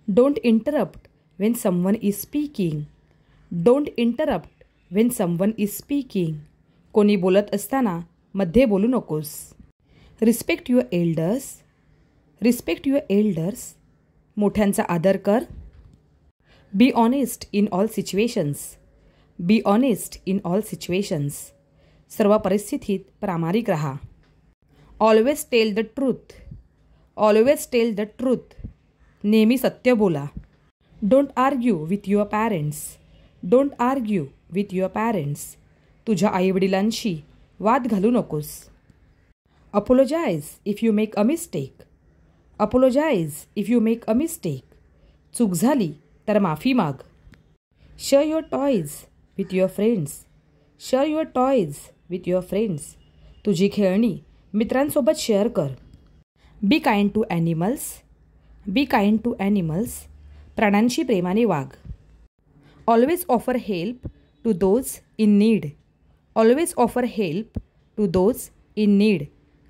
Don't interrupt when someone is speaking. Don't interrupt when someone is speaking. कोणी बोलत असताना मध्ये बोलू नकोस. Respect your elders. Respect your elders. मोठ्यांचा आदर कर. Be honest in all situations. Be honest in all situations. सर्व परिस्थितीत प्रामाणिक रहा. Always tell the truth. Always tell the truth. नेहमी सत्य बोला. Don't argue with your parents. Don't argue with your parents. तुझ्या आईवडिलांशी वाद घालू नकोस. Apologize if you make a mistake. Apologize if you make a mistake. चूक झाली तर माफी माग. Share your toys with your friends. Share your toys with your friends. तुझी खेळणी मित्रांसोबत शेअर कर. Be kind to animals. Be kind to animals. प्राण्यांशी प्रेमाने वाग. Always offer help to those in need. Always offer help to those in need.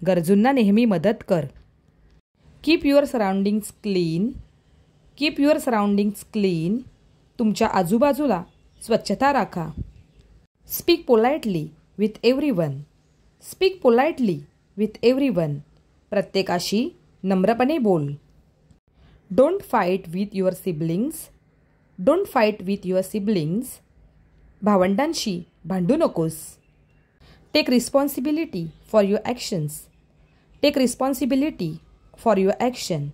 गरजूंना नेहमी मदत कर. Keep your surroundings clean. Keep your surroundings clean. तुमच्या आजूबाजूला स्वच्छता राखा. Speak politely with everyone. Speak politely with everyone. प्रत्येकाशी नम्रपणे बोल. Don't fight with your siblings. Don't fight with your siblings. भावंडांशी भांडू नकोस. Take responsibility for your actions. Take responsibility for your action.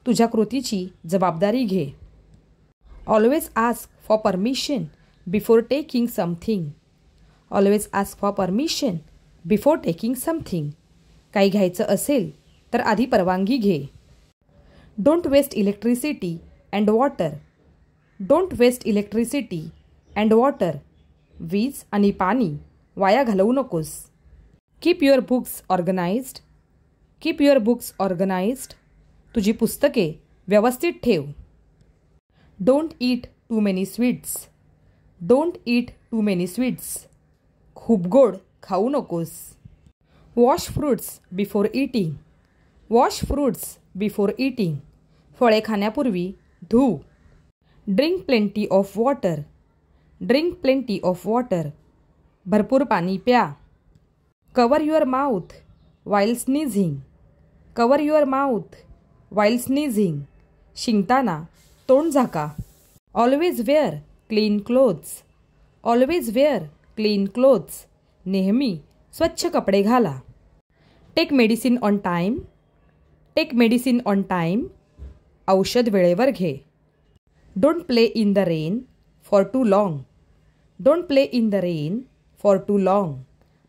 तुझ्या कृतीची जबाबदारी घे. Always ask for permission before taking something. Always ask for permission before taking something. काही घ्यायचं असेल तर आधी परवानगी घे. Don't waste electricity and water. Don't waste electricity and water. वीज आणि पाणी वाया घालवू नकोस. Keep your books organized. Keep your books organized. तुझी पुस्तके व्यवस्थित ठेव. Don't eat too many sweets. Don't eat too many sweets. खूप गोड खाऊ नकोस. Wash fruits before eating. Wash fruits before eating. फळे खाण्यापूर्वी धु. Drink plenty of water. Drink plenty of water. भरपूर पाणी प्या. Cover your mouth while sneezing. Cover your mouth while sneezing. शिंकताना तोंड झाका. Always wear clean clothes. Always wear clean clothes. नेहमी स्वच्छ कपडे घाला. Take medicine on time. Take medicine on time. औषध वेळेवर घे. Don't play in the rain for too long. Don't play in the rain for too long.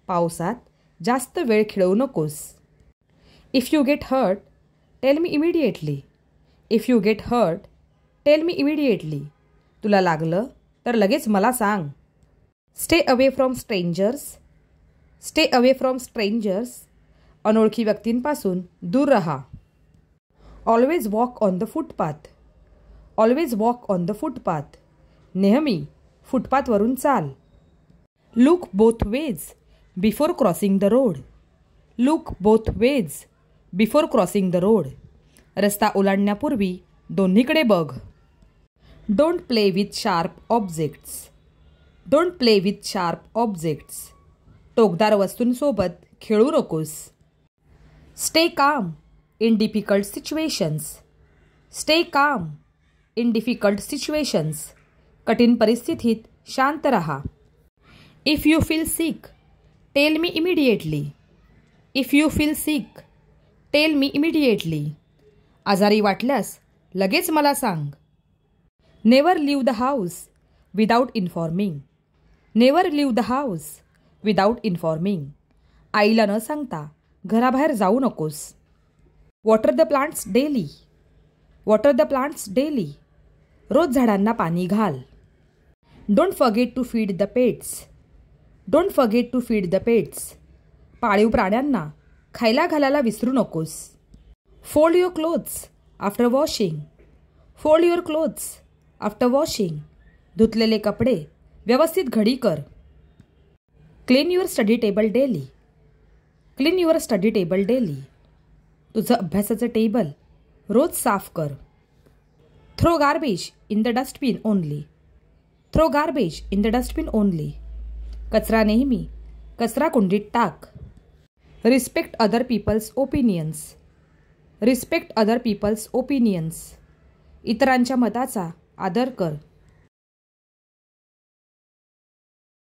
पावसात जास्त वेळ खेळू नकोस. If you get hurt, tell me immediately. If you get hurt, tell me immediately. तुला लागलं तर लगेच मला सांग. Stay away from strangers. Stay away from strangers. अनोळखी व्यक्तींपासून दूर रहा. Always walk on the footpath. Always walk on the footpath. नेहमी फुटपाथवरून चाल. Look both ways before crossing the road. Look both ways before crossing the road. रस्ता ओलांडण्यापूर्वी दोन्हीकडे बघ. Don't play with sharp objects. Don't play with sharp objects. टोकदार वस्तूंसोबत खेळू नकोस. Stay calm in difficult situations. Stay calm in difficult situations. कठीण परिस्थितीत शांत रहा. If you feel sick, tell me immediately. If you feel sick, tell me immediately. आजारी वाटल्यास लगेच मला सांग. Never leave the house without informing. Never leave the house without informing. आईला न सांगता घराबाहेर जाऊ नकोस. Water the plants daily. Water the plants daily. रोज झाडांना पाणी घाल. Don't forget to feed the pets. Don't forget to feed the pets. पाळीव प्राण्यांना खायला घालायला विसरू नकोस. Fold your clothes after washing. Fold your clothes after washing. धुतलेले कपडे व्यवस्थित घडी कर. Clean your study table daily. Clean your study table daily. तुझं अभ्यासाचं टेबल रोज साफ कर. Throw garbage in the dustbin only. Throw garbage in the dustbin only. कचरा नेहमी कचरा कुंडीत टाक. Respect other people's opinions. Respect other people's opinions. इतरांच्या मताचा आदर कर.